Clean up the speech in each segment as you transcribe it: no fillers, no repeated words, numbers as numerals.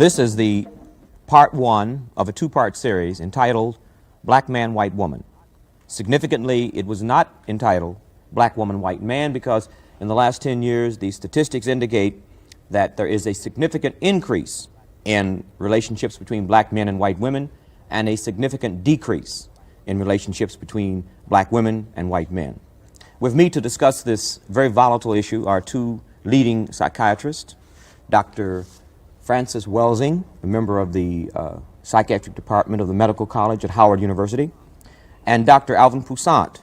This is the part one of a two-part series entitled Black Man, White Woman. Significantly, it was not entitled Black Woman, White Man because in the last 10 years, the statistics indicate that there is a significant increase in relationships between black men and white women and a significant decrease in relationships between black women and white men. With me to discuss this very volatile issue are two leading psychiatrists, Dr. Frances Welsing, a member of the psychiatric department of the Medical College at Howard University, and Dr. Alvin Poussant,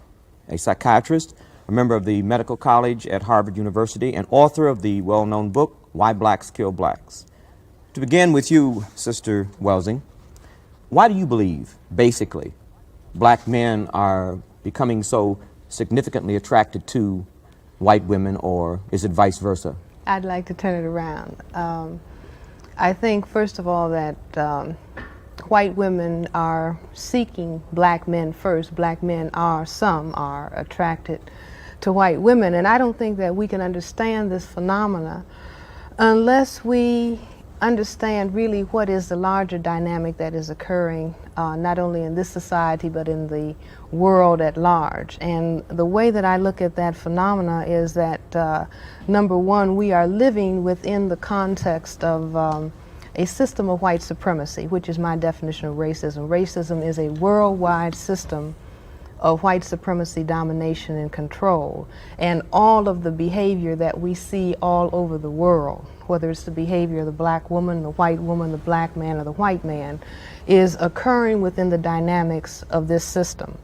a psychiatrist, a member of the Medical College at Harvard University, and author of the well-known book, Why Blacks Kill Blacks. To begin with you, Sister Welsing, why do you believe, basically, black men are becoming so significantly attracted to white women, or is it vice versa? I'd like to turn it around. I think, first of all, that white women are seeking black men first. Black men some are attracted to white women, and I don't think that we can understand this phenomena unless we understand really what is the larger dynamic that is occurring not only in this society but in the world at large. And the way that I look at that phenomena is that number one, we are living within the context of a system of white supremacy, which is my definition of racism. Racism is a worldwide system of white supremacy, domination, and control. And all of the behavior that we see all over the world, whether it's the behavior of the black woman, the white woman, the black man, or the white man, is occurring within the dynamics of this system.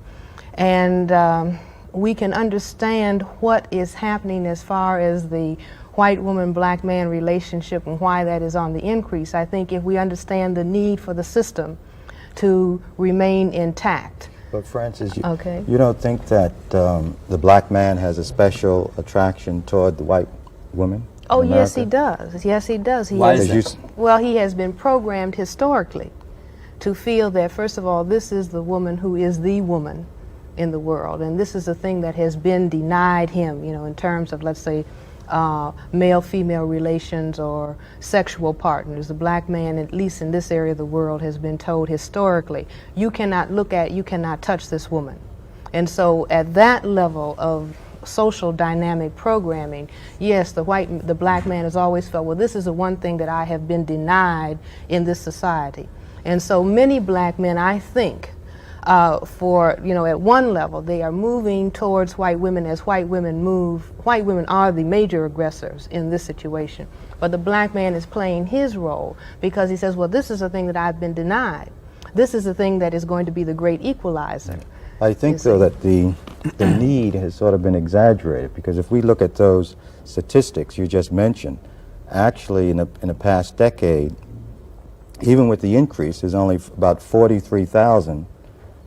And we can understand what is happening as far as the white woman, black man relationship and why that is on the increase, I think, if we understand the need for the system to remain intact. But Frances, you don't think that the black man has a special attraction toward the white woman? Oh, yes, he does. Yes, he does. Well, he has been programmed historically to feel that, first of all, this is the woman who is the woman in the world, and this is a thing that has been denied him, you know, in terms of, let's say, male-female relations or sexual partners. The black man, at least in this area of the world, has been told historically, you cannot you cannot touch this woman. And so at that level of social dynamic programming, yes, the black man has always felt, well, this is the one thing that I have been denied in this society. And so many black men, I think, at one level, they are moving towards white women as white women move. White women are the major aggressors in this situation. But the black man is playing his role because he says, well, this is the thing that I've been denied. This is the thing that is going to be the great equalizer. I think, though, that the need has sort of been exaggerated, because if we look at those statistics you just mentioned, actually in the past decade, even with the increase, there's only about 43,000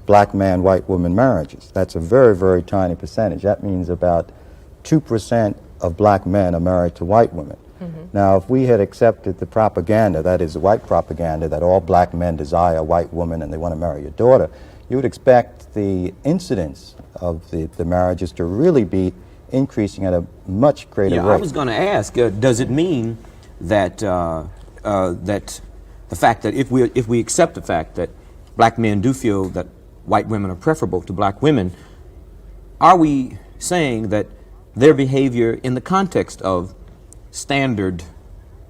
black man, white woman marriages. That's a very, very tiny percentage. That means about 2% of black men are married to white women. Mm-hmm. Now, if we had accepted the propaganda, that is the white propaganda, that all black men desire a white woman and they want to marry your daughter, you would expect the incidence of the marriages to really be increasing at a much greater rate. I was going to ask, does it mean that that the fact that if we accept the fact that black men do feel that white women are preferable to black women, are we saying that their behavior in the context of standard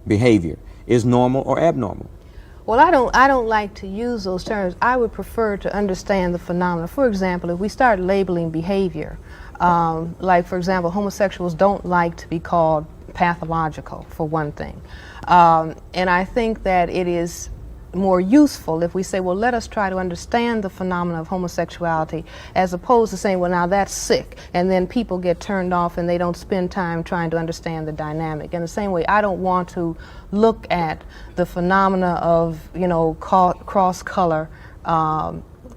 behavior is normal or abnormal? Well, I don't like to use those terms. I would prefer to understand the phenomena. For example, if we start labeling behavior, like, for example, homosexuals don't like to be called pathological, for one thing. And I think that it is more useful if we say, well, let us try to understand the phenomena of homosexuality, as opposed to saying, well, now that's sick, and then people get turned off and they don't spend time trying to understand the dynamic. In the same way, I don't want to look at the phenomena of, cross-color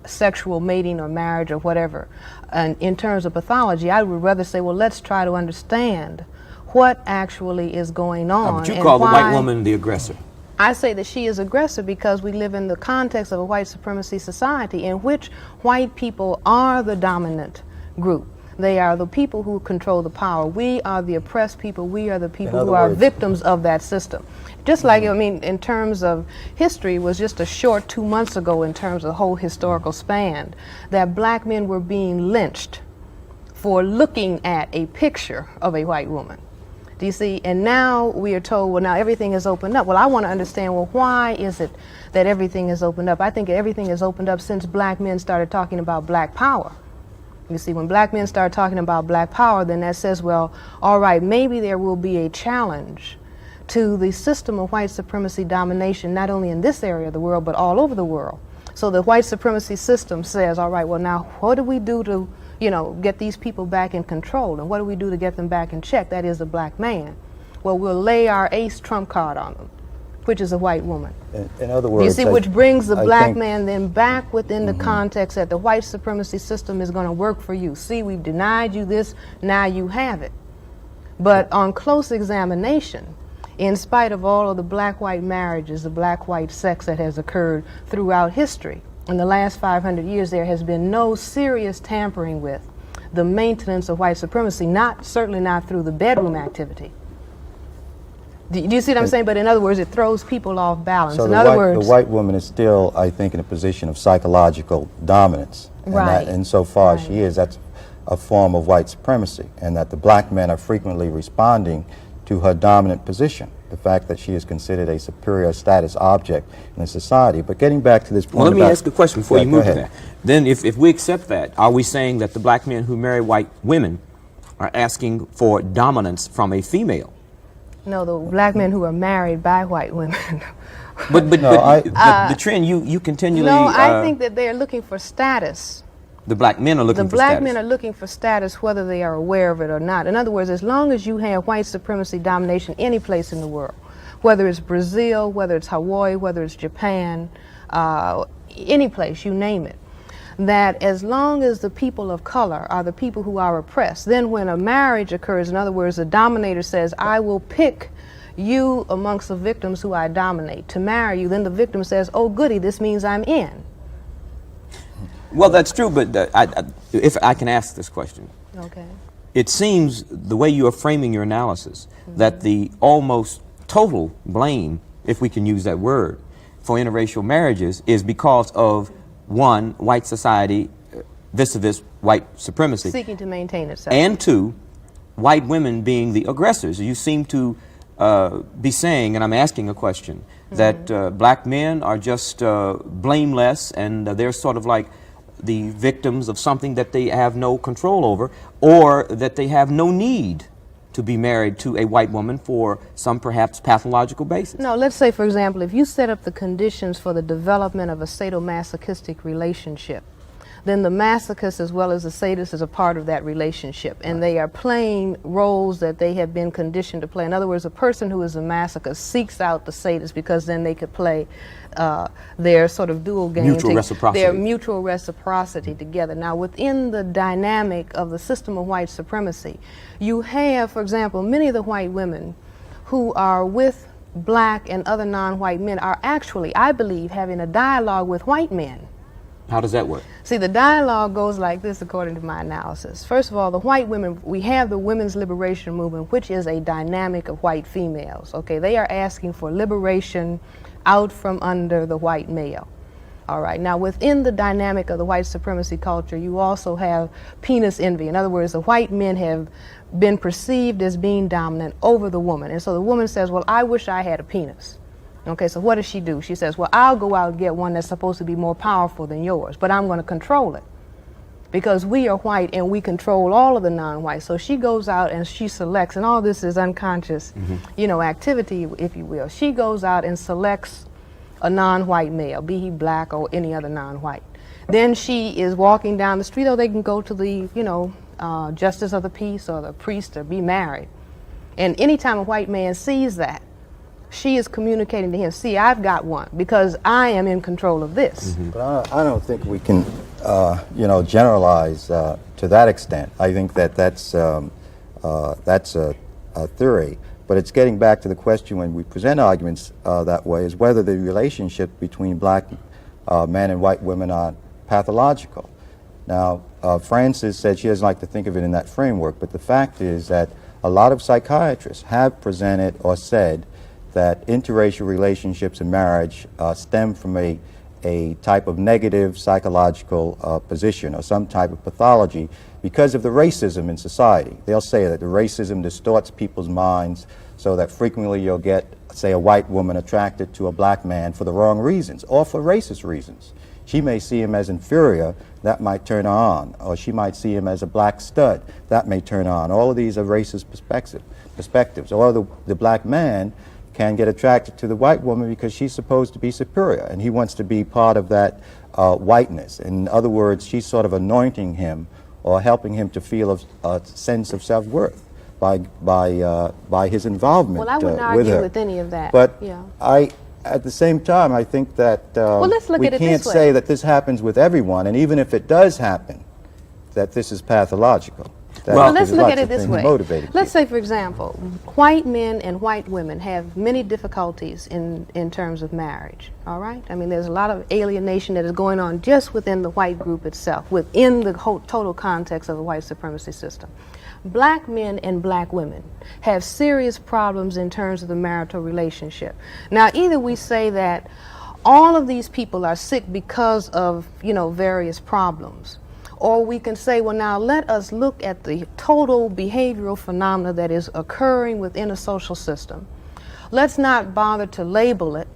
sexual mating or marriage or whatever. And in terms of pathology, I would rather say, well, let's try to understand what actually is going on. But you call the white woman the aggressor. I say that she is aggressive because we live in the context of a white supremacy society in which white people are the dominant group. They are the people who control the power. We are the oppressed people. We are the people other who are words- victims of that system. Just like, I mean, in terms of history, it was just a short 2 months ago in terms of the whole historical span that black men were being lynched for looking at a picture of a white woman. Do you see? And now we are told, well, now everything is opened up. Well, I want to understand, well, why is it that everything is opened up? I think everything is opened up since black men started talking about black power. You see, when black men start talking about black power, then that says, well, all right, maybe there will be a challenge to the system of white supremacy domination, not only in this area of the world, but all over the world. So the white supremacy system says, all right, well, now what do we do to, you know, get these people back in control? And what do we do to get them back in check? That is a black man. Well, we'll lay our ace trump card on them, which is a white woman. In other words, You see, which brings the I black think- man then back within the context that the white supremacy system is going to work for you. See, we've denied you this, now you have it. But on close examination, in spite of all of the black-white marriages, the black-white sex that has occurred throughout history, in the last 500 years, there has been no serious tampering with the maintenance of white supremacy, certainly not through the bedroom activity. Do you see what I'm saying? But in other words, it throws people off balance. So in the other white, words, the white woman is still, I think, in a position of psychological dominance. And Right. that, insofar as Right. she is, that's a form of white supremacy, and that the black men are frequently responding to her dominant position, the fact that she is considered a superior status object in society. But getting back to this point Well, let me about- ask a question before Yeah, you go move to ahead. that. Then if we accept that, are we saying that the black men who marry white women are asking for dominance from a female? no, the black men who are married by white women. But, No, the trend you continually... No, I think that they're looking for status. the black men are looking The for black status. men are looking for status whether they are aware of it or not. In other words, as long as you have white supremacy domination any place in the world, whether it's Brazil, whether it's Hawaii, whether it's Japan, any place, you name it, that as long as the people of color are the people who are oppressed, then when a marriage occurs, in other words, the dominator says, I will pick you amongst the victims who I dominate to marry you, then the victim says, oh goody, this means I'm in. Well, that's true, but if I can ask this question. Okay. It seems, the way you are framing your analysis, that the almost total blame, if we can use that word, for interracial marriages is because of, one, white society vis-a-vis white supremacy, Seeking to maintain itself. and two, white women being the aggressors. You seem to be saying, and I'm asking a question, that black men are just blameless and they're sort of like the victims of something that they have no control over, or that they have no need to be married to a white woman for some perhaps pathological basis. No, let's say, for example, if you set up the conditions for the development of a sadomasochistic relationship, then the masochist as well as the sadist is a part of that relationship, and they are playing roles that they have been conditioned to play. In other words, a person who is a masochist seeks out the sadist because then they could play their sort of dual game, Mutual reciprocity. their mutual reciprocity together. Now, within the dynamic of the system of white supremacy, you have, for example, many of the white women who are with black and other non-white men are actually, I believe, having a dialogue with white men. How does that work? See, the dialogue goes like this according to my analysis. First of all, the white women, we have the women's liberation movement, which is a dynamic of white females. Okay, they are asking for liberation out from under the white male. All right, now within the dynamic of the white supremacy culture, you also have penis envy. In other words, the white men have been perceived as being dominant over the woman. And so the woman says, well, I wish I had a penis. Okay, so what does she do? She says, well, I'll go out and get one that's supposed to be more powerful than yours, but I'm going to control it because we are white and we control all of the non-whites. So she goes out and she selects, and all this is unconscious, you know, activity, if you will. She goes out and selects a non-white male, be he black or any other non-white. Then she is walking down the street, or they can go to the, you know, justice of the peace or the priest or be married. And anytime a white man sees that, she is communicating to him, see, I've got one because I am in control of this. But I don't think we can, you know, generalize to that extent. I think that that's a theory. But it's getting back to the question when we present arguments that way is whether the relationship between black men and white women are pathological. Now, Frances said she doesn't like to think of it in that framework, but the fact is that a lot of psychiatrists have presented or said that interracial relationships in marriage stem from a type of negative psychological position or some type of pathology because of the racism in society. They'll say that the racism distorts people's minds so that frequently you'll get, say, a white woman attracted to a black man for the wrong reasons or for racist reasons. She may see him as inferior, that might turn her on, or she might see him as a black stud, that may turn her on. All of these are racist perspectives. Or the black man can get attracted to the white woman because she's supposed to be superior, and he wants to be part of that whiteness. In other words, she's sort of anointing him or helping him to feel a sense of self-worth by his involvement with her. Well, I wouldn't argue with any of that. But yeah. At the same time, I think that let's look we at it can't this way. say that this happens with everyone, and even if it does happen, that this is pathological. Well, let's look at it this way. Let's Let's say, for example, white men and white women have many difficulties in terms of marriage, all right? I mean, there's a lot of alienation that is going on just within the white group itself, within the whole total context of the white supremacy system. Black men and black women have serious problems in terms of the marital relationship. Now, either we say that all of these people are sick because of, various problems, or we can say, well, now let us look at the total behavioral phenomena that is occurring within a social system. Let's not bother to label it,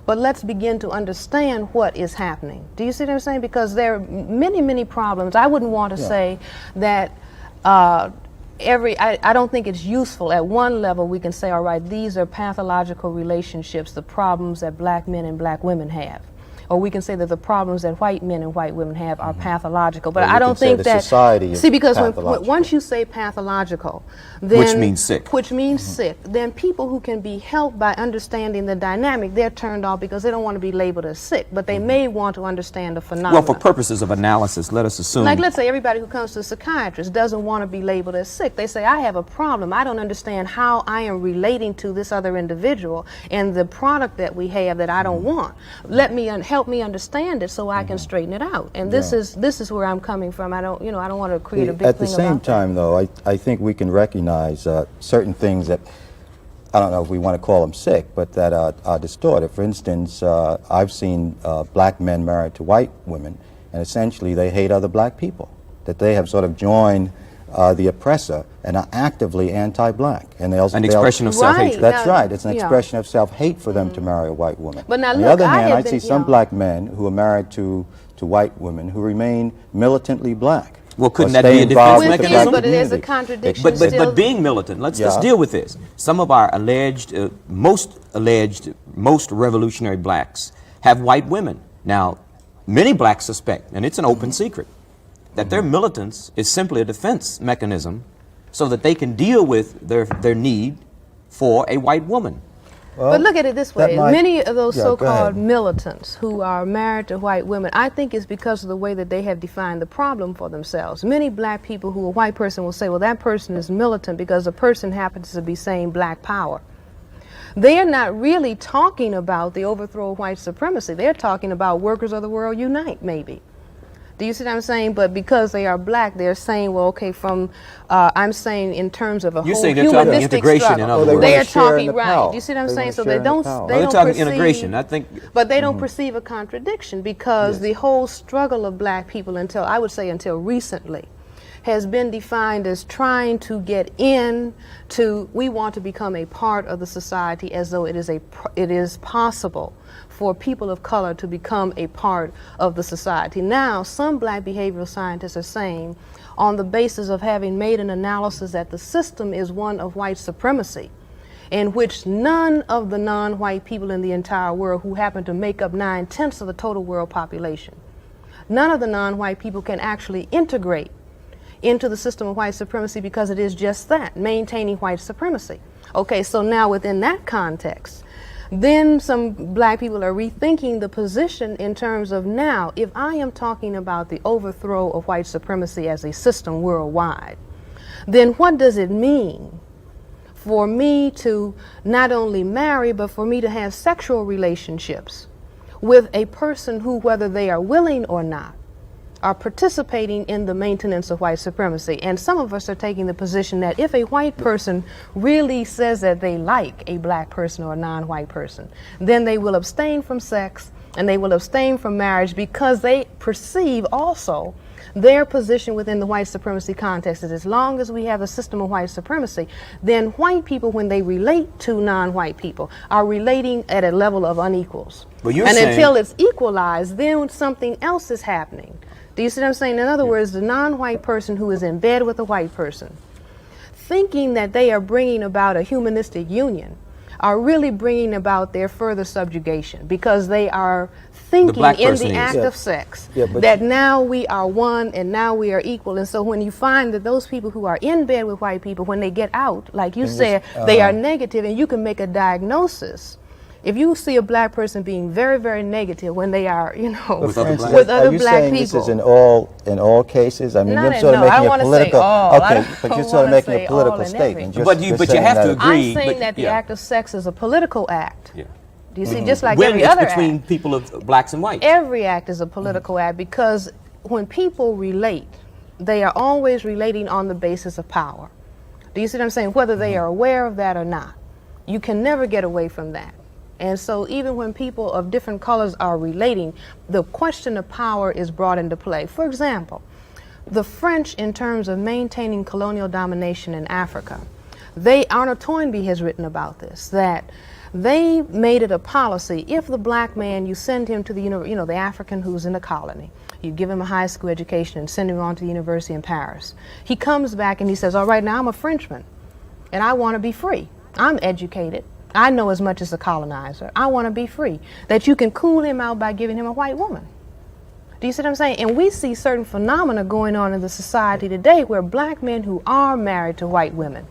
but let's begin to understand what is happening. Do you see what I'm saying? Because there are many, many problems. I wouldn't want to say that I don't think it's useful. At one level, we can say, all right, these are pathological relationships, the problems that black men and black women have. Or we can say that the problems that white men and white women have are pathological. But I don't think that society is because once you say pathological, then which means sick. Which means sick. Then people who can be helped by understanding the dynamic, they're turned off because they don't want to be labeled as sick, but they may want to understand the phenomenon. Well, for purposes of analysis, let us assume. Like, let's say everybody who comes to a psychiatrist doesn't want to be labeled as sick. They say, I have a problem. I don't understand how I am relating to this other individual and the product that we have that I don't want. Let me help me understand it so I can straighten it out. And this is where I'm coming from. I don't want to create a big thing about At the same time, though, I think we can recognize certain things that, I don't know if we want to call them sick, but that are distorted. For instance, I've seen black men married to white women, and essentially they hate other black people, that they have sort of joined the oppressor and are actively anti-black. And an expression of self-hatred. That's right. It's an expression of self-hate for them to marry a white woman. But now, on the other hand, I see some black men who are married to white women who remain militantly black. Well, couldn't that be a defense mechanism? But there's a contradiction But being militant, let's deal with this. Some of our most revolutionary blacks have white women. Now, many blacks suspect, and it's an open secret, that their militance is simply a defense mechanism so that they can deal with their need for a white woman. Well, but look at it this way. Many of those so-called militants who are married to white women, I think it's because of the way that they have defined the problem for themselves. Many black people who a white person will say, well, that person is militant because the person happens to be saying black power. They are not really talking about the overthrow of white supremacy. They're talking about workers of the world unite, maybe. Do you see what I'm saying? But because they are black, they're saying, well, okay, I'm saying in terms of a whole humanistic struggle. They are talking, right. Do you see what I'm saying? So they don't talking integration, I think. But they don't perceive a contradiction because the whole struggle of black people until recently has been defined as trying to get we want to become a part of the society as though it is possible for people of color to become a part of the society. Now, some black behavioral scientists are saying, on the basis of having made an analysis that the system is one of white supremacy, in which none of the non-white people in the entire world, who happen to make up 9/10 of the total world population, none of the non-white people can actually integrate into the system of white supremacy because it is just that, maintaining white supremacy. Okay, so now within that context, then some black people are rethinking the position in terms of, now, if I am talking about the overthrow of white supremacy as a system worldwide, then what does it mean for me to not only marry, but for me to have sexual relationships with a person who, whether they are willing or not, are participating in the maintenance of white supremacy. And some of us are taking the position that if a white person really says that they like a black person or a non-white person, then they will abstain from sex and they will abstain from marriage because they perceive also their position within the white supremacy context is as long as we have a system of white supremacy, then white people, when they relate to non-white people, are relating at a level of unequals. But you're and saying, until it's equalized, then something else is happening. Do you see what I'm saying? In other words, the non-white person who is in bed with a white person, thinking that they are bringing about a humanistic union, are really bringing about their further subjugation because they are thinking in the act of sex that now we are one and now we are equal. And so when you find that those people who are in bed with white people, when they get out, like you said, they are negative, and you can make a diagnosis. If you see a black person being very, very negative when they are, you know, with other black people. Are you saying this is in all cases? I mean, you're sort of making a political, but you're sort of making a political statement. But you have to agree. I'm saying that the act of sex is a political act. Yeah. Do you see? Just like when every it's other between act. people of blacks and whites. Every act is a political act because when people relate, they are always relating on the basis of power. Do you see what I'm saying? Whether they are aware of that or not. You can never get away from that. And so even when people of different colors are relating, the question of power is brought into play. For example, the French, in terms of maintaining colonial domination in Africa, Arnold Toynbee has written about this, that they made it a policy, if the black man, you send him to the, the African who's in the colony, you give him a high school education and send him on to the university in Paris. He comes back and he says, all right, now I'm a Frenchman and I want to be free. I'm educated. I know as much as the colonizer. I want to be free. That you can cool him out by giving him a white woman. Do you see what I'm saying? And we see certain phenomena going on in the society today where black men who are married to white women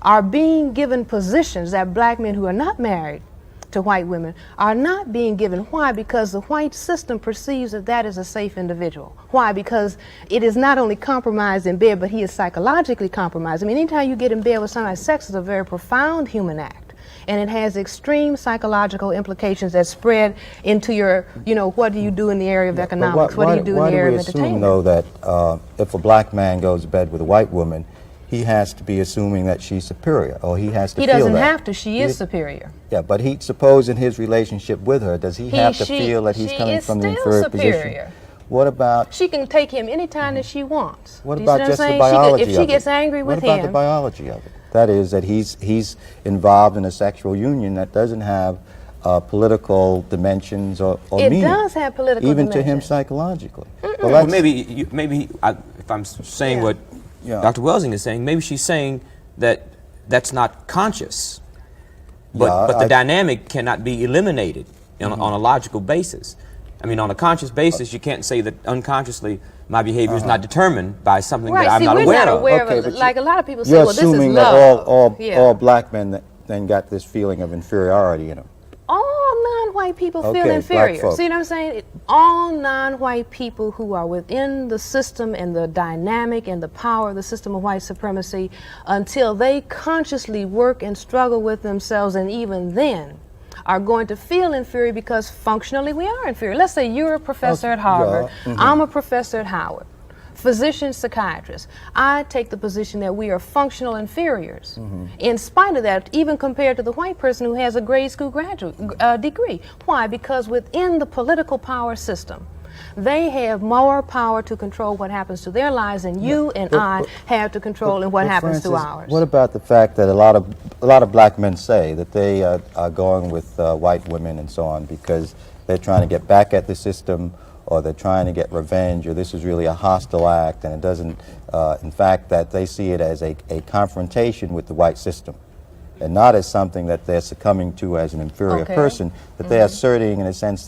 are being given positions that black men who are not married to white women are not being given. Why? Because the white system perceives that that is a safe individual. Why? Because it is not only compromised in bed, but he is psychologically compromised. I mean, anytime you get in bed with somebody, sex is a very profound human act. And it has extreme psychological implications that spread into your, what do you do in the area of economics? What do you do in the area of entertainment? Why do we assume, though, that if a black man goes to bed with a white woman, he has to be assuming that she's superior, or he has to feel that? He doesn't have to. She is superior. Yeah, but suppose in his relationship with her, does he have to feel that he's coming from the inferior position? What about... She can take him anytime that she wants. What about just the biology of it? If she gets angry with him... What about the biology of it? That is, that he's involved in a sexual union that doesn't have political dimensions or meaning. It does have political even dimensions. to him psychologically. Well, maybe if I'm saying what Dr. Welsing is saying, maybe she's saying that that's not conscious, but the dynamic cannot be eliminated on a logical basis. I mean, on a conscious basis, you can't say that unconsciously my behavior is not determined by something that I'm not aware of. Okay, like a lot of people say, you're well, this is assuming love. that all black men then got this feeling of inferiority in them. All non-white people feel inferior. See what I'm saying? All non-white people who are within the system and the dynamic and the power of the system of white supremacy, until they consciously work and struggle with themselves, and even then, are going to feel inferior because functionally we are inferior. Let's say you're a professor at Harvard, I'm a professor at Howard, physician, psychiatrist. I take the position that we are functional inferiors. In spite of that, even compared to the white person who has a grade school graduate degree. Why? Because within the political power system, they have more power to control what happens to their lives than you and I have to control in what happens to ours. What about the fact that a lot of black men say that they are going with white women and so on because they're trying to get back at the system, or they're trying to get revenge, or this is really a hostile act, and it doesn't, in fact, that they see it as a confrontation with the white system, and not as something that they're succumbing to as an inferior person, that they're asserting, in a sense,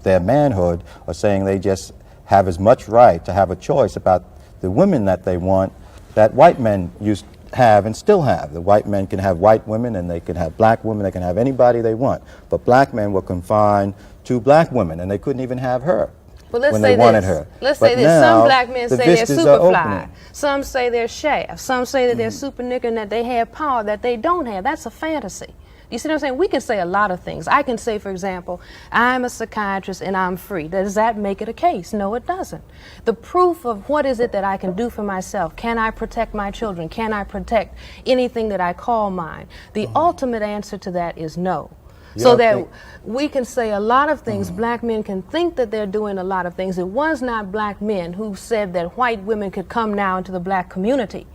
their manhood, or saying they just have as much right to have a choice about the women that they want that white men used to have and still have. The white men can have white women, and they can have black women, they can have anybody they want. But black men were confined to black women, and they couldn't even have her when they wanted her. Let's say this. Some black men say they're superfly. Some say they're shaft. Some say that they're super nigger and that they have power that they don't have. That's a fantasy. You see what I'm saying? We can say a lot of things. I can say, for example, I'm a psychiatrist and I'm free. Does that make it a case? No, it doesn't. The proof of what is it that I can do for myself? Can I protect my children? Can I protect anything that I call mine? The ultimate answer to that is no. So that we can say a lot of things, black men can think that they're doing a lot of things. It was not black men who said that white women could come now into the black community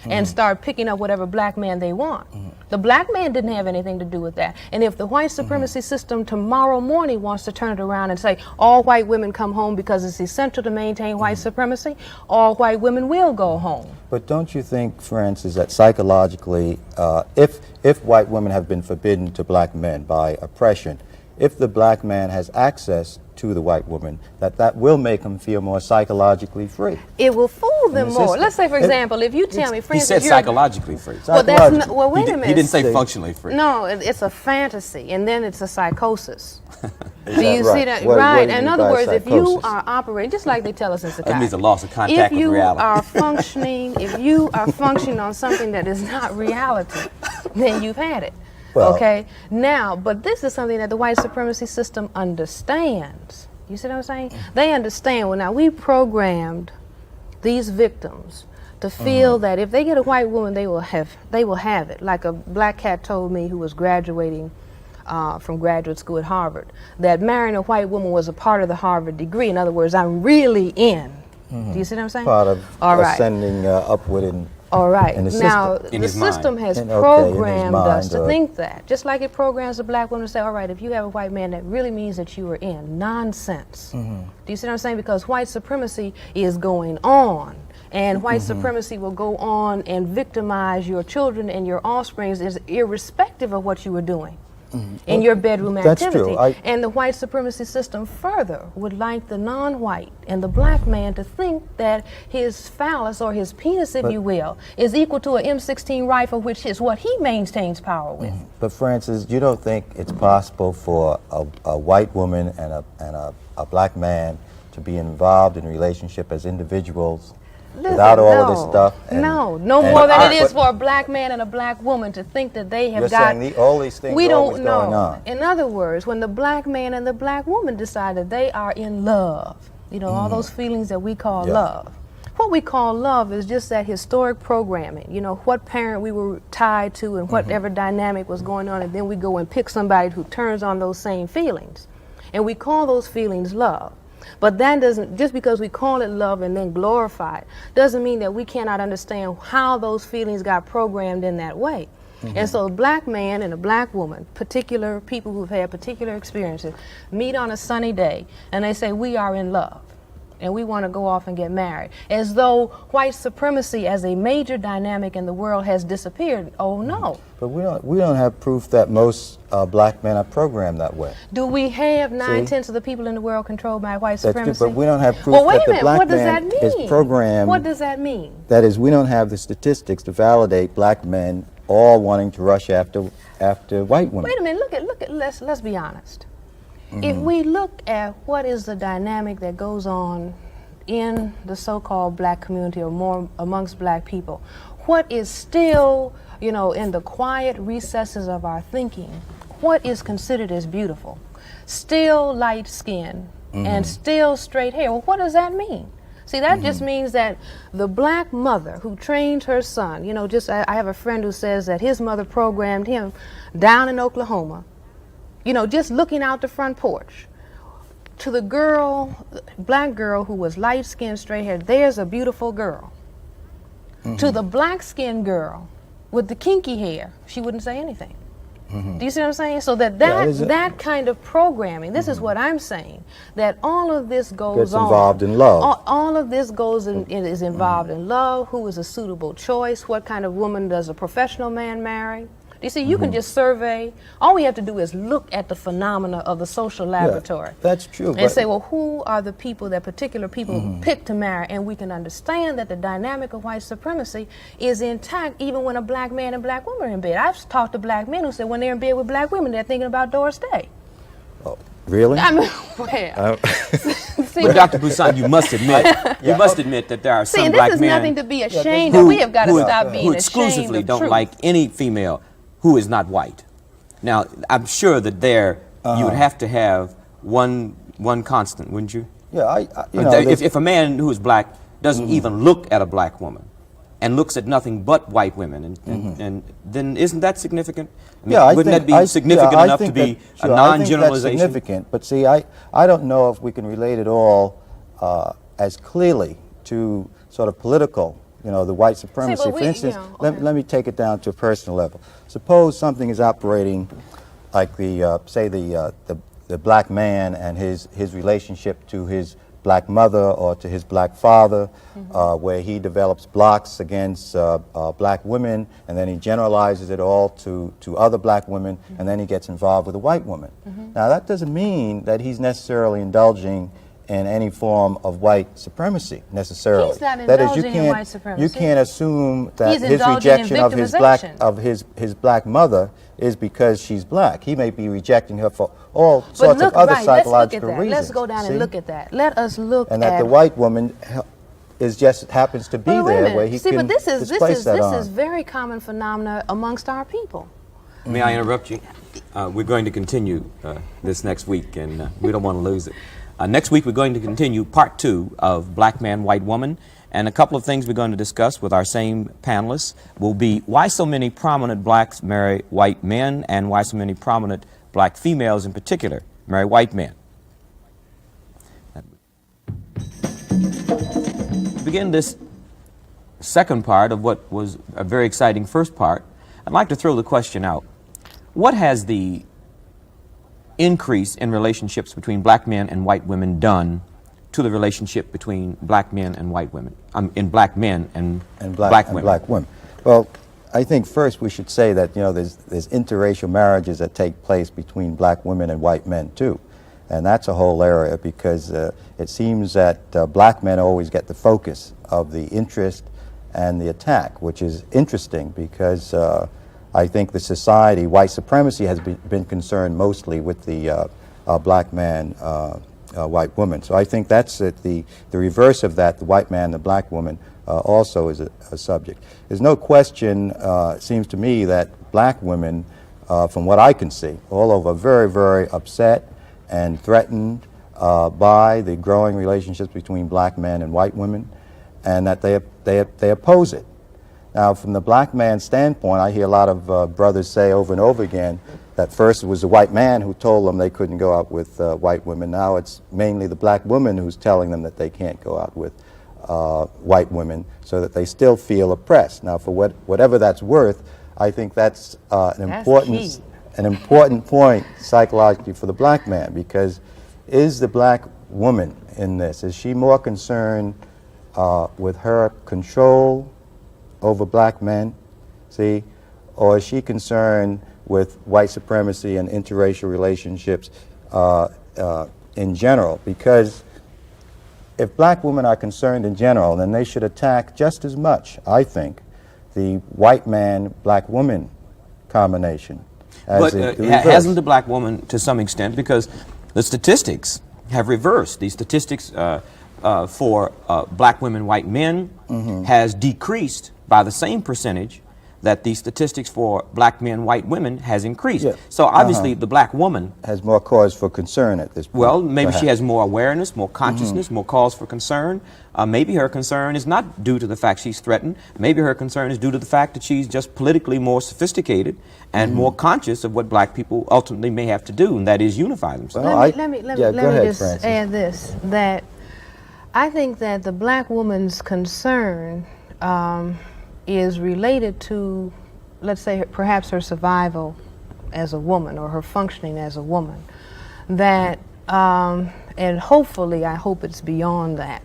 and start picking up whatever black man they want. The black man didn't have anything to do with that. And if the white supremacy system tomorrow morning wants to turn it around and say all white women come home because it's essential to maintain white supremacy, all white women will go home. But don't you think, Francis, that psychologically, if white women have been forbidden to black men by oppression, if the black man has access to the white woman, that will make him feel more psychologically free? It will fool them more. Let's say, for example, if you tell me, for He instance, said psychologically free. well, that's not, well, wait a minute. He didn't say functionally free. No, it's a fantasy, and then it's a psychosis. Do that you right? see that? What Right. do you In mean other by words, if you psychosis? are operating, just like they tell us in psychiatry. That means a loss of contact if with you reality. are functioning, if you are functioning on something that is not reality, then you've had it. Well- Okay? Now, but this is something that the white supremacy system understands. You see what I'm saying? They understand. Well, now we programmed these victims to feel that if they get a white woman, they will have it. Like a black cat told me who was graduating from graduate school at Harvard, that marrying a white woman was a part of the Harvard degree. In other words, I'm really in. Do you see what I'm saying? Part of All right. ascending upward in All right. in the Now, system. In the his mind. system has In his programmed us mind, to or- think that. Just like it programs a black woman to say, all right, if you have a white man, that really means that you are in. Nonsense. Do you see what I'm saying? Because white supremacy is going on. And white supremacy will go on and victimize your children and your offspring irrespective of what you were doing. In your bedroom That's activity. true. And the white supremacy system further would like the non-white and the black man to think that his phallus or his penis, if you will, is equal to an M16 rifle, which is what he maintains power with. But Francis, you don't think it's possible for a white woman and a black man to be involved in a relationship as individuals Listen, without all of this stuff? No and- more than it is but for a black man and a black woman to think that they have You're got. saying all these things we are don't always know. going on. In other words, when the black man and the black woman decide that they are in love, you know, all those feelings that we call Yeah. love. What we call love is just that historic programming, you know, what parent we were tied to and whatever dynamic was going on, and then we go and pick somebody who turns on those same feelings. And we call those feelings love. But that doesn't, just because we call it love and then glorify it, doesn't mean that we cannot understand how those feelings got programmed in that way. And so a black man and a black woman, particular people who've had particular experiences, meet on a sunny day and they say, we are in love and we want to go off and get married. As though white supremacy as a major dynamic in the world has disappeared. Oh no. But we don't have proof that most black men are programmed that way. Do we have See? 9/10 of the people in the world controlled by white That's true, supremacy? but we don't have proof Well, wait that a the minute. black What does that man mean? is programmed. What does that mean? That is, we don't have the statistics to validate black men all wanting to rush after white women. Wait a minute. Look at. Let's be honest. If we look at what is the dynamic that goes on in the so-called black community or more amongst black people, what is still, you know, in the quiet recesses of our thinking, what is considered as beautiful? Still light skin and still straight hair. Well, what does that mean? See, that just means that the black mother who trained her son, you know, I have a friend who says that his mother programmed him down in Oklahoma, you know, just looking out the front porch. To the girl, black girl who was light-skinned, straight-haired, there's a beautiful girl. To the black-skinned girl with the kinky hair, she wouldn't say anything. Do you see what I'm saying? So that kind of programming, this is what I'm saying, that all of this goes Gets on. involved in love. All of this is involved in love, who is a suitable choice, what kind of woman does a professional man marry. You see, you can just survey. All we have to do is look at the phenomena of the social laboratory. That's true. And say, well, who are the people, that particular people who pick to marry? And we can understand that the dynamic of white supremacy is intact even when a black man and black woman are in bed. I've talked to black men who say when they're in bed with black women, they're thinking about Doris Day. Oh, really? I mean, well, see, But Dr. Busan, you must admit, that there are see, some and black this is men nothing to be ashamed of. We have got to stop being who ashamed exclusively of don't truth. like any female who is not white. Now, I'm sure that there you would have to have one constant, wouldn't you? Yeah, you know, If a man who is black doesn't even look at a black woman and looks at nothing but white women, and then isn't that significant? I mean, yeah, wouldn't that be significant I enough to think be that, a sure, I think that's non-generalization? significant, but see, I don't know if we can relate it all as clearly to sort of political, you know, the white supremacy. but For we- instance, you know, okay. let me take it down to a personal level. Suppose something is operating like say the black man and his relationship to his black mother or to his black father, where he develops blocks against black women, and then he generalizes it all to other black women, and then he gets involved with a white woman. Now, that doesn't mean that he's necessarily indulging in any form of white supremacy, necessarily. He's not That is, indulging in white supremacy. you can't assume that He's his indulging in rejection of victimization. his black mother is because she's black. He may be rejecting her for all But sorts look, of other right, let's look at psychological that. reasons. Let's go down see? and look at that. Let us look And at that the white woman is just happens to be But wait a there minute. where he See, can but this displace that on. is very common phenomena amongst our people. May I interrupt you? We're going to continue this next week, and we don't want to lose it. Next week, we're going to continue part 2 of Black Man, White Woman, and a couple of things we're going to discuss with our same panelists will be why so many prominent blacks marry white men, and why so many prominent black females in particular marry white men. To begin this second part of what was a very exciting first part, I'd like to throw the question out. What has the increase in relationships between black men and white women done to the relationship between black men and white women, in black men and black women? Black women. Well, I think first we should say that, you know, there's interracial marriages that take place between black women and white men too. And that's a whole area because it seems that black men always get the focus of the interest and the attack, which is interesting because I think the society, white supremacy, has been concerned mostly with the black man, white woman. So I think that's the reverse of that, the white man, the black woman, also is a subject. There's no question, it seems to me, that black women, from what I can see, all over, are very, very upset and threatened by the growing relationships between black men and white women, and that they oppose it. Now, from the black man's standpoint, I hear a lot of brothers say over and over again that first it was the white man who told them they couldn't go out with white women. Now it's mainly the black woman who's telling them that they can't go out with white women, so that they still feel oppressed. Now, for whatever that's worth, I think that's an important point psychologically for the black man, because is the black woman in this, is she more concerned with her control over black men, see, or is she concerned with white supremacy and interracial relationships in general? Because if black women are concerned in general, then they should attack just as much, I think, the white man, black woman combination. But hasn't the black woman, to some extent, because the statistics have reversed. The statistics for black women, white men has decreased by the same percentage that the statistics for black men, white women has increased. Yeah. So obviously the black woman has more cause for concern at this point. Well, maybe perhaps. she has more awareness, more consciousness, more cause for concern. Maybe her concern is not due to the fact she's threatened. Maybe her concern is due to the fact that she's just politically more sophisticated and more conscious of what black people ultimately may have to do, and that is unify themselves. Well, Let me go ahead, just Francis. add this, that I think that the black woman's concern is related to, let's say, perhaps her survival as a woman or her functioning as a woman. That, and hopefully, I hope it's beyond that,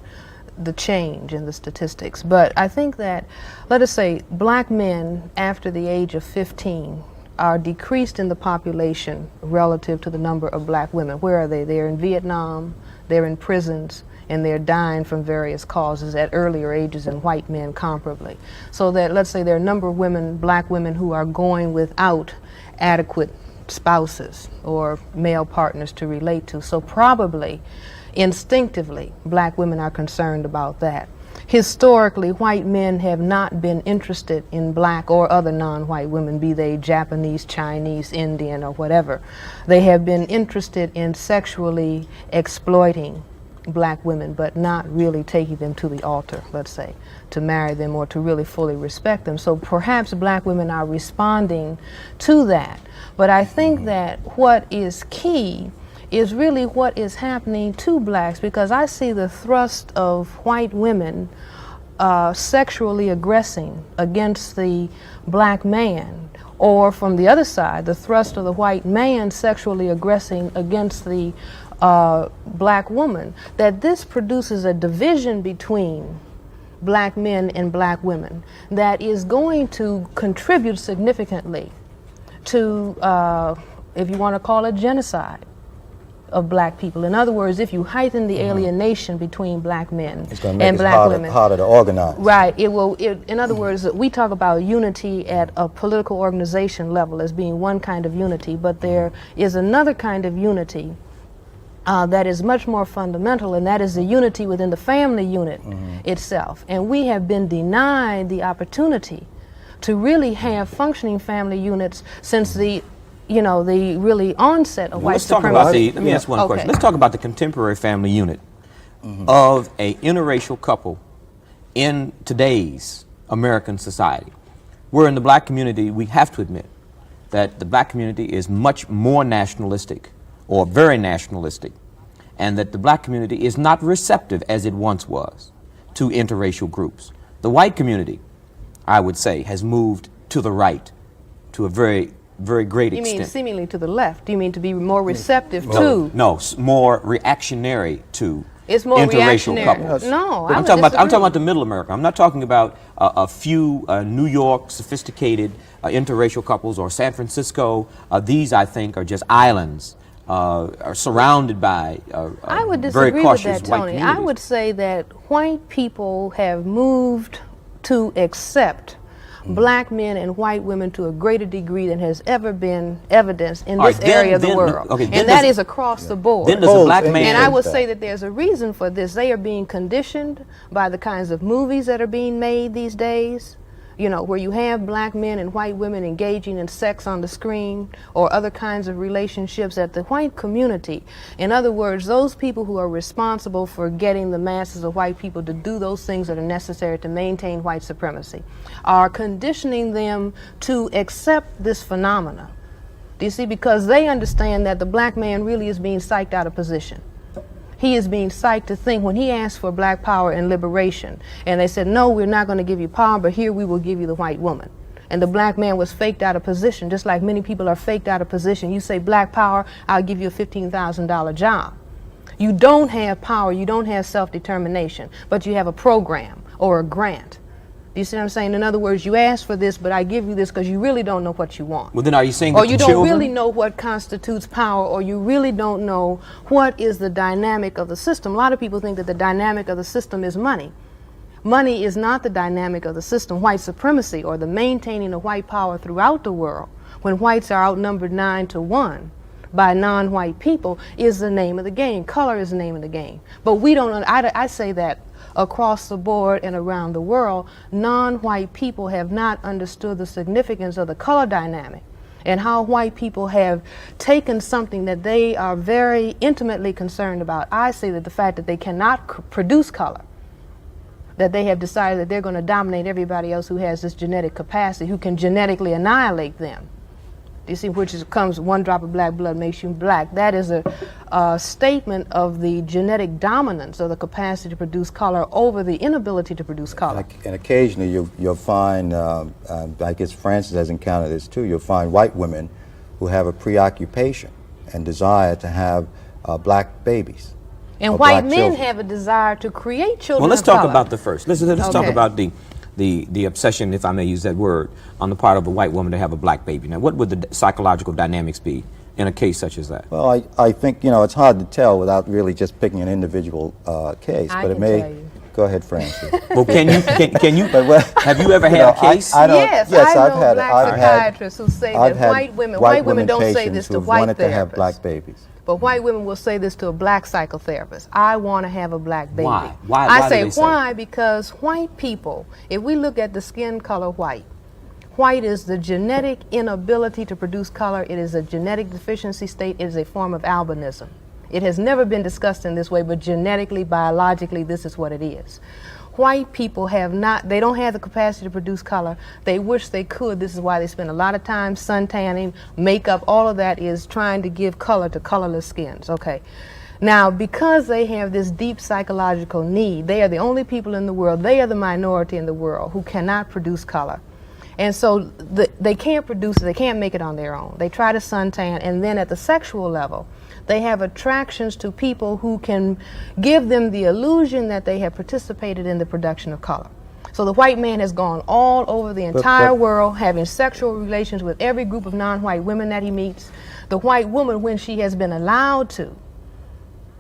the change in the statistics. But I think that, let us say, black men after the age of 15 are decreased in the population relative to the number of black women. Where are they? They're in Vietnam, they're in prisons, and they're dying from various causes at earlier ages than white men comparably. So that, let's say, there are a number of women, black women, who are going without adequate spouses or male partners to relate to. So probably, instinctively, black women are concerned about that. historically, white men have not been interested in black or other non-white women, be they Japanese, Chinese, Indian, or whatever. They have been interested in sexually exploiting black women, but not really taking them to the altar, let's say, to marry them or to really fully respect them. So perhaps black women are responding to that. But I think that what is key is really what is happening to blacks, because I see the thrust of white women sexually aggressing against the black man, or from the other side, the thrust of the white man sexually aggressing against the black woman, that this produces a division between black men and black women that is going to contribute significantly to, if you want to call it, genocide of black people. In other words, if you heighten the alienation between black men It's going to make and it black women, harder to organize. right, it will. In other words, we talk about unity at a political organization level as being one kind of unity, but there is another kind of unity that is much more fundamental, and that is the unity within the family unit itself. And we have been denied the opportunity to really have functioning family units since the the really onset of white Let's talk supremacy. about let me ask one question. Okay. Let's talk about the contemporary family unit of a interracial couple in today's American society. Where in the black community, we have to admit that the black community is much more nationalistic, or very nationalistic, and that the black community is not receptive as it once was to interracial groups. The white community, I would say, has moved to the right to a very, very great You extent. mean seemingly to the left? Do you mean to be more receptive to? No, more reactionary to It's more interracial reactionary. couples. No, I'm talking about the middle America. I'm not talking about a few New York sophisticated interracial couples or San Francisco. These, I think, are just islands, are surrounded by I would very disagree with cautious that, white Tony. I communities. would say that white people have moved to accept black men and white women to a greater degree than has ever been evidenced in All this right, then- area of the then- world. okay, then And that does- is across the board. Then does a black Oh, man... And I would that. say that there's a reason for this. They are being conditioned by the kinds of movies that are being made these days, where you have black men and white women engaging in sex on the screen or other kinds of relationships at the white community. In other words, those people who are responsible for getting the masses of white people to do those things that are necessary to maintain white supremacy are conditioning them to accept this phenomena. Do you see? Because they understand that the black man really is being psyched out of position. He is being psyched to think when he asked for black power and liberation, and they said, no, we're not going to give you power, but here we will give you the white woman. And the black man was faked out of position, just like many people are faked out of position. You say black power, I'll give you a $15,000 job. You don't have power, you don't have self-determination, but you have a program or a grant. Do you see what I'm saying? In other words, you ask for this, but I give you this because you really don't know what you want. Well, then are you saying Or that you the don't children... really know what constitutes power, or you really don't know what is the dynamic of the system. A lot of people think that the dynamic of the system is money. Money is not the dynamic of the system. White supremacy, or the maintaining of white power throughout the world, when whites are outnumbered 9-1 by non-white people, is the name of the game. Color is the name of the game. But we don't, I say that across the board and around the world, non-white people have not understood the significance of the color dynamic and how white people have taken something that they are very intimately concerned about. I say that the fact that they cannot produce color, that they have decided that they're going to dominate everybody else who has this genetic capacity, who can genetically annihilate them. You see, which comes one drop of black blood makes you black. That is a statement of the genetic dominance of the capacity to produce color over the inability to produce color. And occasionally you'll find, I guess Francis has encountered this too, you'll find white women who have a preoccupation and desire to have black babies. And or white black men children. have a desire to create children Well, let's of talk color. about the first. Let's talk Okay. about the obsession, if I may use that word, on the part of a white woman to have a black baby. Now, what would the psychological dynamics be in a case such as that? Well, I think, it's hard to tell without really just picking an individual case, I but it can may... tell you. Go ahead, Francis. Well, can you? But what- Have you ever had a case? I don't- Yes, yes, I I've know had- black I've had- psychiatrists who say I've that had white women don't say patients this to who've white wanted to have therapists. black babies. But white women will say this to a black psychotherapist: I want to have a black baby. Why? Why I do say they say? why? Because white people, if we look at the skin color white, white is the genetic inability to produce color. It is a genetic deficiency state. It is a form of albinism. It has never been discussed in this way, but genetically, biologically, this is what it is. White people they don't have the capacity to produce color. They wish they could. This is why they spend a lot of time sun tanning, makeup, all of that is trying to give color to colorless skins, okay? Now, because they have this deep psychological need, they are the only people in the world, they are the minority in the world who cannot produce color. And so they can't produce it, they can't make it on their own. They try to suntan, and then at the sexual level, they have attractions to people who can give them the illusion that they have participated in the production of color. So the white man has gone all over the entire world, having sexual relations with every group of non-white women that he meets. The white woman, when she has been allowed to,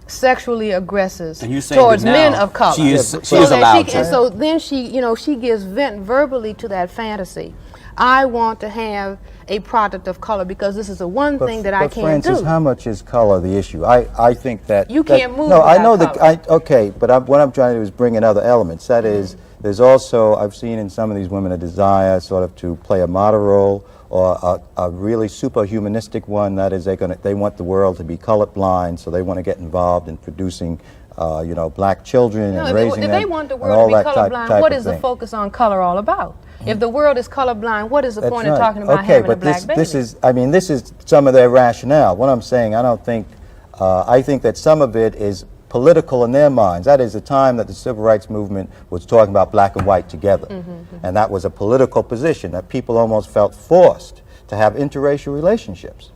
sexually aggressive towards men of color. She is allowed to. And so then she gives vent verbally to that fantasy. I want to have a product of color because this is the one thing that I can't do. Francis, how much is color the issue? I think that you can't move. No, I know color. okay, but what I'm trying to do is bring in other elements. That is, there's also, I've seen in some of these women a desire sort of to play a model role, or a really superhumanistic one. That is, they want the world to be colorblind, so they want to get involved in producing black children and raising them. If they want the world to be colorblind, what is the focus on color all about? If the world is colorblind, what is the point of talking about having a black baby? This is some of their rationale. What I'm saying, I think that some of it is political in their minds. That is the time that the civil rights movement was talking about black and white together. And that was a political position that people almost felt forced to have interracial relationships.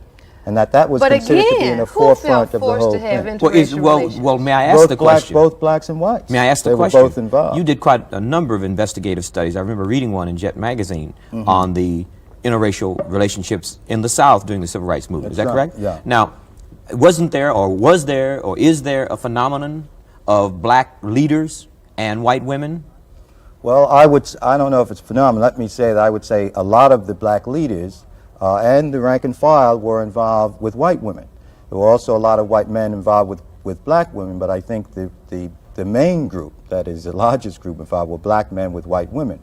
And that was considered to be in the forefront of the whole thing. Well, may I ask the question? Both blacks and whites. May I ask the question? They were both involved. You did quite a number of investigative studies. I remember reading one in Jet magazine on the interracial relationships in the South during the civil rights movement. Is that correct? Yeah. Now, wasn't there, or was there, or is there a phenomenon of black leaders and white women? Well, I don't know if it's a phenomenon. Let me say that I would say a lot of the black leaders and the rank and file were involved with white women. There were also a lot of white men involved with black women, but I think the main group, that is the largest group involved, were black men with white women.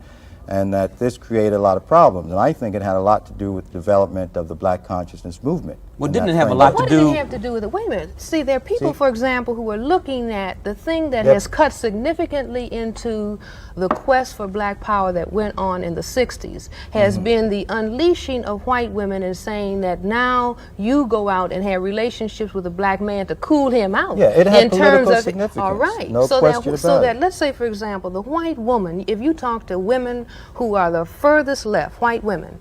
And that this created a lot of problems. And I think it had a lot to do with the development of the black consciousness movement. Well, didn't it have a lot to do? What did it have to do with it? Wait a minute. See, there are people, for example, who are looking at the thing that has cut significantly into the quest for black power that went on in the 60s has been the unleashing of white women and saying that now you go out and have relationships with a black man to cool him out. Yeah, it had in political terms of significance. All right. No so question about it. let's say, for example, the white woman, if you talk to women who are the furthest left, white women,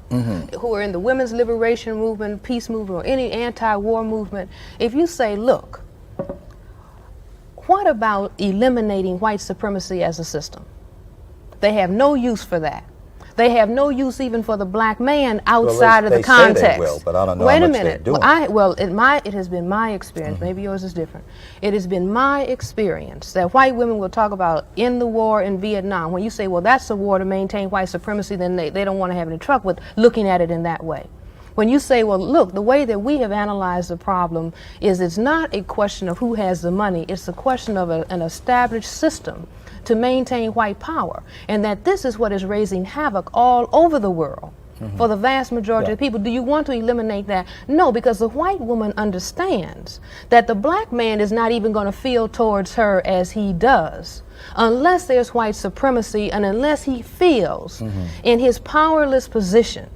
who are in the women's liberation movement, peace movement, or any anti-war movement, if you say, look, what about eliminating white supremacy as a system? They have no use for that. They have no use even for the black man outside of the context. Say they will, but I don't know Wait how a much minute. they're doing. It has been my experience. Maybe yours is different. It has been my experience that white women will talk about in the war in Vietnam. When you say, well, that's a war to maintain white supremacy, then they don't want to have any trouble with looking at it in that way. When you say, well, look, the way that we have analyzed the problem is it's not a question of who has the money. It's a question of an established system to maintain white power, and that this is what is raising havoc all over the world for the vast majority of people. Do you want to eliminate that? No, because the white woman understands that the black man is not even going to feel towards her as he does unless there's white supremacy and unless he feels in his powerless position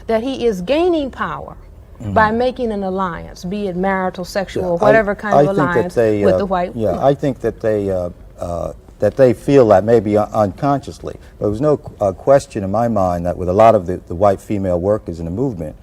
that he is gaining power by making an alliance, be it marital, sexual, or whatever kind of alliance with the white woman. I think that they feel that maybe unconsciously. But there was no question in my mind that with a lot of the white female workers in the movement,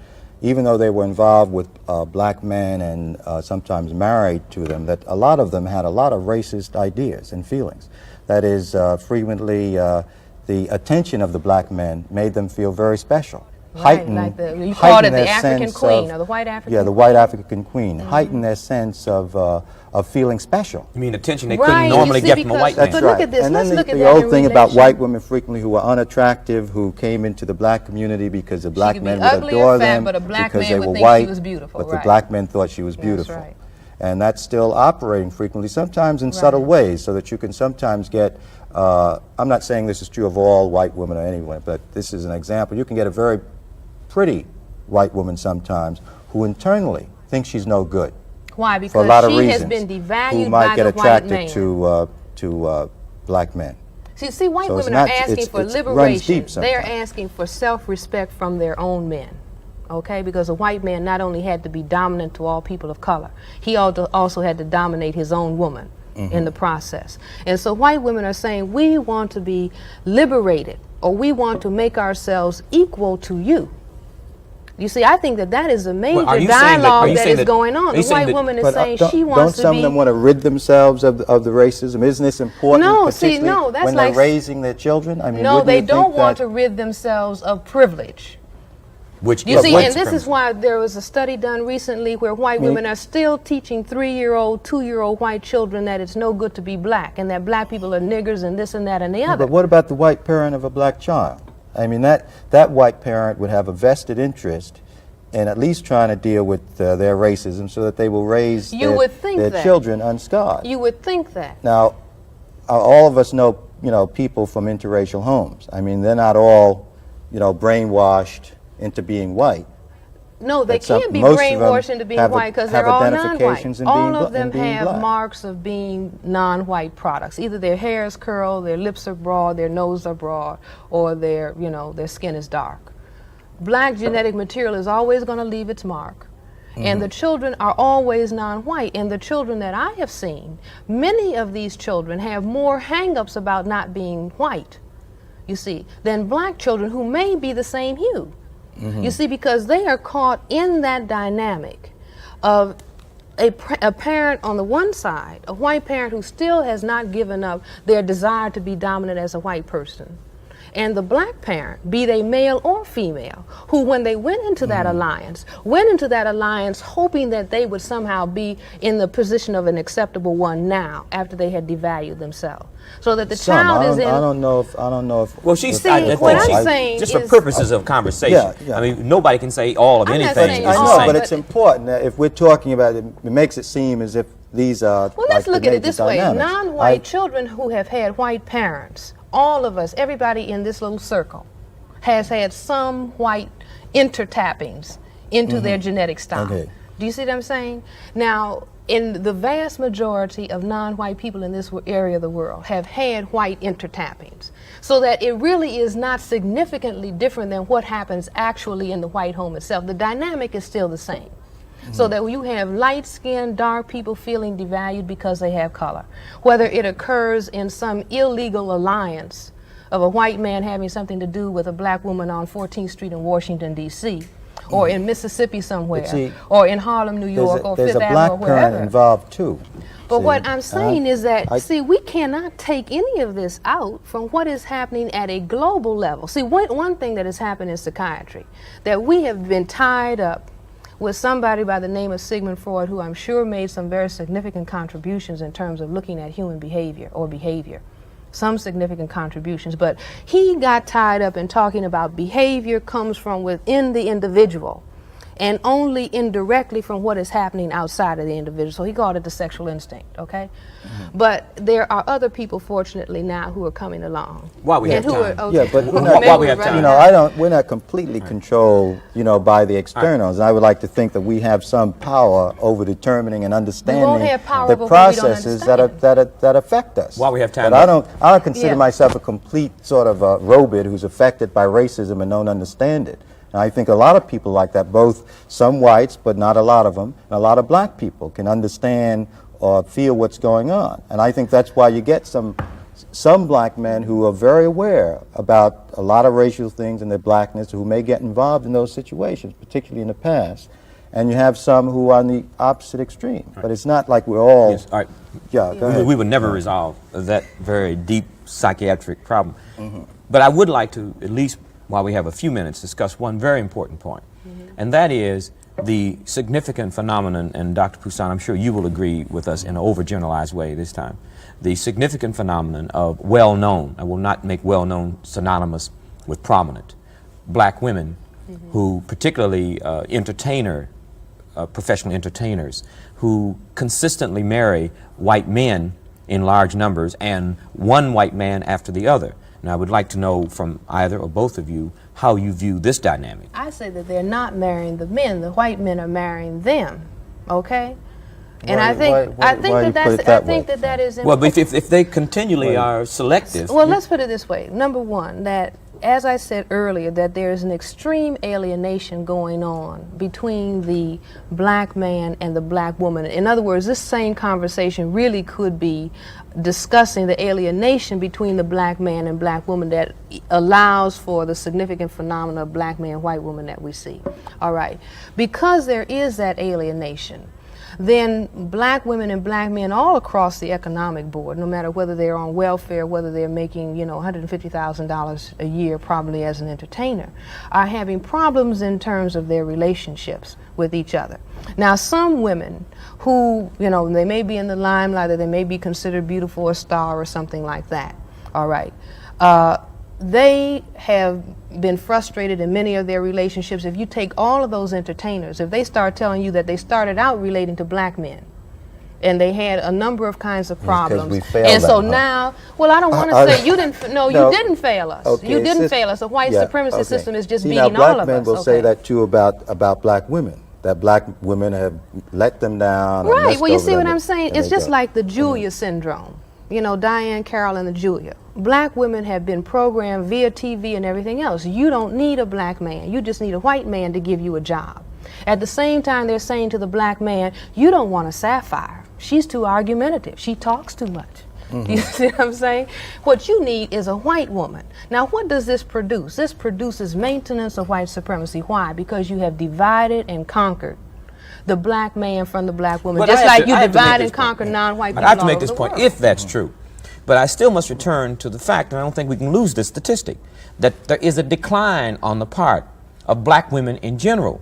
even though they were involved with black men and sometimes married to them, that a lot of them had a lot of racist ideas and feelings. That is, frequently the attention of the black men made them feel very special. Right, you called it the African queen, or the white African queen. Yeah, the white African queen. Heightened their sense of feeling special. You mean attention they couldn't normally get from a white man? That's right. Look at this. And Let's then look at the old thing about white women frequently who were unattractive, who came into the black community because the black men would adore them but a black because man they would were think white, she was beautiful, but the black men thought she was beautiful. That's right. And that's still operating frequently, sometimes in subtle ways, so that you can sometimes get, I'm not saying this is true of all white women or anyone, but this is an example. You can get a very pretty white woman sometimes who internally thinks she's no good. Why? For a lot Because of she has reasons, been devalued who might by get the white man. attracted to black men. See, white So it's women are not- asking it's- for it's runs liberation. deep They are sometimes. asking for self-respect from their own men. Okay, because a white man not only had to be dominant to all people of color, he also had to dominate his own woman in the process. And so white women are saying, we want to be liberated, or we want to make ourselves equal to you. You see, I think that is a major dialogue that is going on. The white woman is saying she wants to be... Don't some of them want to rid themselves of the racism? Isn't this important, No, particularly see, no, that's when like... they're raising their children? I mean, no, wouldn't they you don't think want that- to rid themselves of privilege. Which You see, which and this is supremacy? why there was a study done recently where white women are still teaching 3-year-old, 2-year-old white children that it's no good to be black, and that black people are niggers and this and that and the other. But what about the white parent of a black child? I mean, that white parent would have a vested interest in at least trying to deal with their racism so that they will raise their children unscarred. You would think that. Now, all of us know, people from interracial homes. I mean, they're not all, brainwashed into being white. No, they But some- can't be most of them brainwashed into being have white because have they're all identifications non-white. in All being of them in being have black. marks of being non-white products. Either their hair is curled, their lips are broad, their nose are broad, or their skin is dark. Black genetic material is always going to leave its mark. And the children are always non-white. And the children that I have seen, many of these children have more hang-ups about not being white, you see, than black children who may be the same hue. You see, because they are caught in that dynamic of a parent on the one side, a white parent who still has not given up their desire to be dominant as a white person, and the black parent, be they male or female, who when they went into that alliance hoping that they would somehow be in the position of an acceptable one now after they had devalued themselves. So that the child is in... I don't know if... Well, she's... See, what I'm saying just for is- purposes of conversation. Yeah. I mean, nobody can say all of I'm not anything. saying is the all, I know, same. but it's important that if we're talking about it, it makes it seem as if these are Well, let's look at it this way. dynamics. Non-white children who have had white parents, all of us, everybody in this little circle, has had some white intertappings into their genetic stock. Okay. Do you see what I'm saying? Now, in the vast majority of non-white people in this area of the world have had white intertappings, so that it really is not significantly different than what happens actually in the white home itself. The dynamic is still the same. So that you have light-skinned, dark people feeling devalued because they have color. Whether it occurs in some illegal alliance of a white man having something to do with a black woman on 14th Street in Washington, D.C., or in Mississippi somewhere, see, or in Harlem, New York, or there's Fifth a Avenue, black or parent wherever. involved too. But See, what I'm saying is that, I- see, we cannot take any of this out from what is happening at a global level. See, one thing that has happened in psychiatry, that we have been tied up with somebody by the name of Sigmund Freud, who I'm sure made some very significant contributions in terms of looking at human behavior, some significant contributions, but he got tied up in talking about behavior comes from within the individual and only indirectly from what is happening outside of the individual. So he called it the sexual instinct, okay? But there are other people, fortunately, now who are coming along. While we And have who time. are, okay. Yeah, but we're While not, we have time. we're not completely controlled, by the externals. I would like to think that we have some power over determining and understanding have power the over what we don't processes understand. that affect us. While we have time, But I don't consider Yeah. myself a complete sort of robot who's affected by racism and don't understand it. And I think a lot of people like that, both some whites, but not a lot of them, and a lot of black people can understand or feel what's going on. And I think that's why you get some black men who are very aware about a lot of racial things in their blackness, who may get involved in those situations, particularly in the past. And you have some who are on the opposite extreme. But it's not like we're all... Yes, all right. Yeah, go ahead. We would never resolve that very deep psychiatric problem. But I would like to, at least while we have a few minutes, discuss one very important point. And that is the significant phenomenon, and Dr. Poussin, I'm sure you will agree with us in an overgeneralized way this time, the significant phenomenon of well-known, I will not make well-known synonymous with prominent, black women who, particularly entertainer professional entertainers who consistently marry white men in large numbers and one white man after the other. Now, I would like to know from either or both of you how you view this dynamic. I say that they're not marrying the men. The white men are marrying them. Okay. And I think that is well, but if they continually are selective. Well, let's put it this way. Number one, that as I said earlier, that there is an extreme alienation going on between the black man and the black woman. In other words, this same conversation really could be discussing the alienation between the black man and black woman that allows for the significant phenomena of black man, white woman that we see. All right. Because there is that alienation, then black women and black men all across the economic board, no matter whether they're on welfare, whether they're making, you know, $150,000 a year probably as an entertainer, are having problems in terms of their relationships with each other. Now, some women who, you know, they may be in the limelight, or they may be considered beautiful or star or something like that, all right, they have been frustrated in many of their relationships. If you take all of those entertainers, if they start telling you that they started out relating to black men and they had a number of kinds of problems, and so now, well, I don't want to say you didn't. No, you didn't fail us. Okay, you didn't fail us. The white supremacy system is just See, beating now, all of us. black men will say that too about black women. That black women have let them down. Right. Well, you see what I'm saying? It's just like the Julia syndrome. You know, Diane Carroll and the Julia. Black women have been programmed via TV and everything else. You don't need a black man. You just need a white man to give you a job. At the same time, they're saying to the black man, you don't want a sapphire. She's too argumentative. She talks too much. You see what I'm saying? What you need is a white woman. Now, what does this produce? This produces maintenance of white supremacy. Why? Because you have divided and conquered the black man from the black woman, just like you divide and conquer non-white people. I have to make this point, if that's true. But I still must return to the fact, and I don't think we can lose this statistic, that there is a decline on the part of black women in general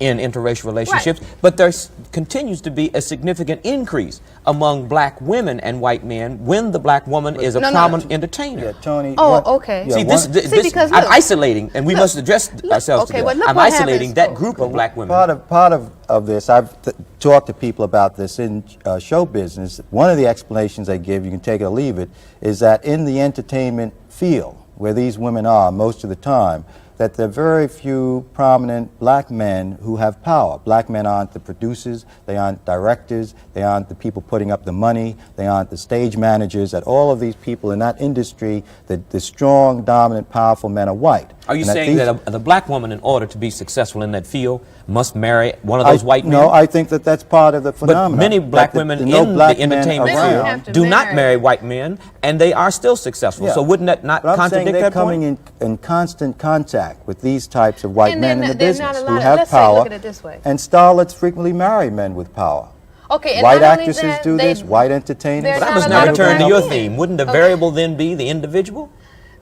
in interracial relationships, but there continues to be a significant increase among black women and white men when the black woman is a prominent entertainer. Yeah, Tony. Okay. See, because I'm isolating, and we must address ourselves to that. I'm isolating that group of black women. Part of this, I've talked to people about this in show business. One of the explanations they give, you can take it or leave it, is that in the entertainment field, where these women are most of the time, that there are very few prominent black men who have power. Black men aren't the producers, they aren't directors, they aren't the people putting up the money, they aren't the stage managers, that all of these people in that industry, the strong, dominant, powerful men are white. Are you saying that the black woman, in order to be successful in that field, must marry one of those white men? No, I think that that's part of the phenomenon. But many black women in the entertainment field do not marry white men, and they are still successful. So wouldn't that not contradict that point? I'm saying they're coming in constant contact with these types of white men in the business who have have power, look at it this way. and starlets frequently marry men with power. Okay, and white actresses do this, white entertainers. But I must now return to your theme. Wouldn't the variable then be the individual?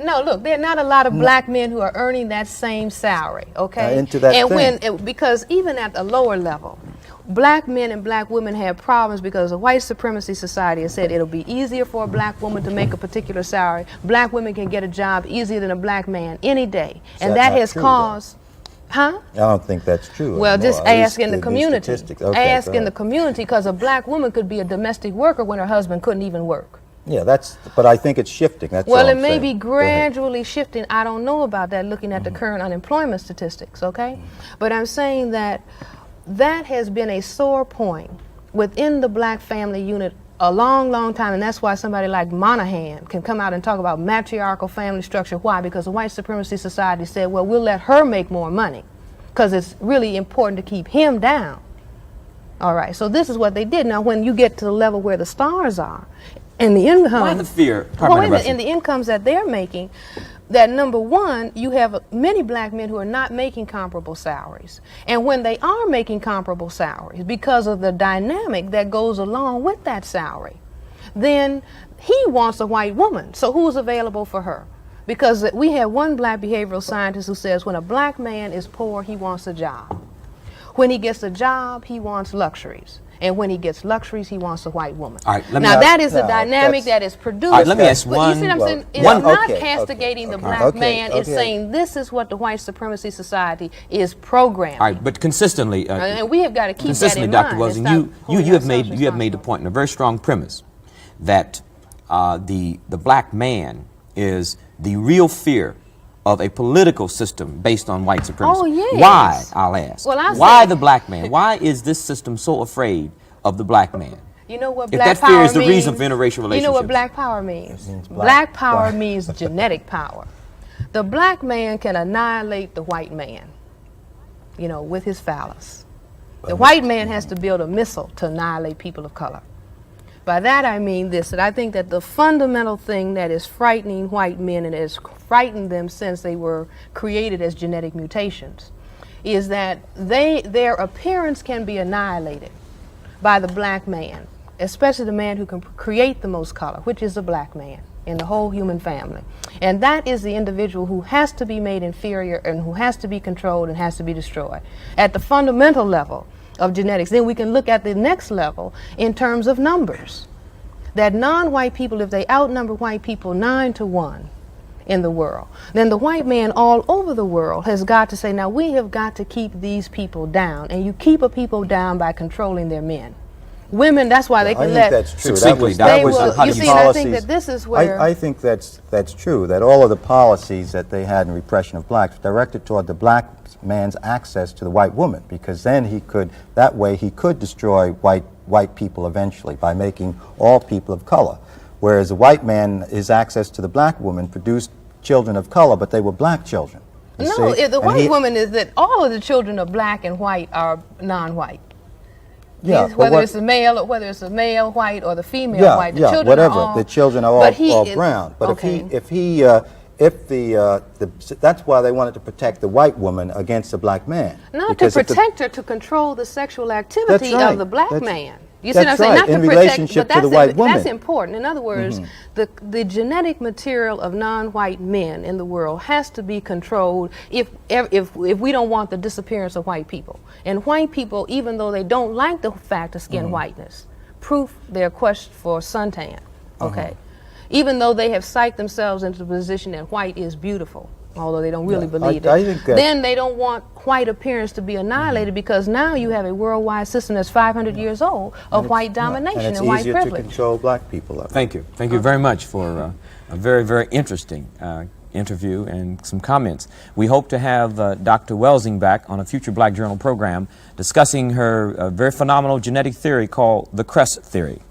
No, look, there are not a lot of black men who are earning that same salary, okay? Into that and because even at the lower level, black men and black women have problems because the white supremacy society has said it'll be easier for a black woman to make a particular salary. Black women can get a job easier than a black man any day. And that has caused... Huh? I don't think that's true. Well, just ask in the community. Ask in the community, because a black woman could be a domestic worker when her husband couldn't even work. Yeah, but I think it's shifting. That's well, all it I'm may saying. be gradually shifting. I don't know about that looking at the current unemployment statistics, okay? But I'm saying that that has been a sore point within the black family unit a long, long time, and that's why somebody like Monahan can come out and talk about matriarchal family structure. Why? Because the white supremacy society said, well, we'll let her make more money because it's really important to keep him down. All right, so this is what they did. Now, when you get to the level where the stars are, and the income... Why the fear? In the incomes that they're making, that number one, you have many black men who are not making comparable salaries. And when they are making comparable salaries, because of the dynamic that goes along with that salary, then he wants a white woman. So who's available for her? Because we have one black behavioral scientist who says when a black man is poor, he wants a job. When he gets a job, he wants luxuries. And when he gets luxuries, he wants a white woman. All right, let me- now, that is the No, dynamic that's- that is produced. All right, let me ask But one- you see what I'm well, saying? It's one- not okay, castigating the okay, black okay, man. It's okay. saying this is what the white supremacy society is programming. All right, but consistently, And we have got to keep that consistently, in Dr. mind. Welsing, and stop holding you have made ourselves a point and a very strong premise that the black man is the real fear of a political system based on white supremacy. Oh, yes. Why, I'll ask? Well, I'll why say- the black man? Why is this system so afraid of the black man? You know what If black that power fear is the means? reason for interracial You know what relationships. black power means? means Black black power power. means genetic power. The black man can annihilate the white man, you know, with his phallus. The white man has to build a missile to annihilate people of color. By that I mean this, that I think that the fundamental thing that is frightening white men and has frightened them since they were created as genetic mutations is that their appearance can be annihilated by the black man, especially the man who can create the most color, which is the black man in the whole human family. And that is the individual who has to be made inferior and who has to be controlled and has to be destroyed. At the fundamental level of genetics, then we can look at the next level in terms of numbers. That non-white people, if they outnumber white people 9-1 in the world, then the white man all over the world has got to say, now we have got to keep these people down. And you keep a people down by controlling their men. Women, that's why they I can think let... that's true. Succinctly, That was They will- the you see, policies. and I think that this is where- I think that's true, that all of the policies that they had in repression of blacks were directed toward the black man's access to the white woman, because then that way he could destroy white people eventually by making all people of color. Whereas the white man, his access to the black woman produced children of color, but they were black children. you No, see? the And white woman is that all of the children of black and white are non-white. Yeah, It's but whether what- it's the male, or whether it's the male white or the female yeah, white. The yeah, children whatever. Are all, the children are but he all is- brown. But okay. that's why they wanted to protect the white woman against the black man. Not to Because if the- protect her, to control the sexual activity That's right. of the black That's- man. You see what I'm that's saying? right, Not to in protect, relationship but to the that's white woman. That's important. In other words, the genetic material of non-white men in the world has to be controlled if we don't want the disappearance of white people. And white people, even though they don't like the fact of skin whiteness, proof their quest for suntan. Okay, even though they have psyched themselves into the position that white is beautiful, although they don't really believe I it, think that- then they don't want white appearance to be annihilated because now you have a worldwide system that's 500 years old of white domination and it's and white easier privilege. to control black people. Thank you. Thank you very much for a very, very interesting interview and some comments. We hope to have Dr. Welsing back on a future Black Journal program discussing her very phenomenal genetic theory called the Cress theory.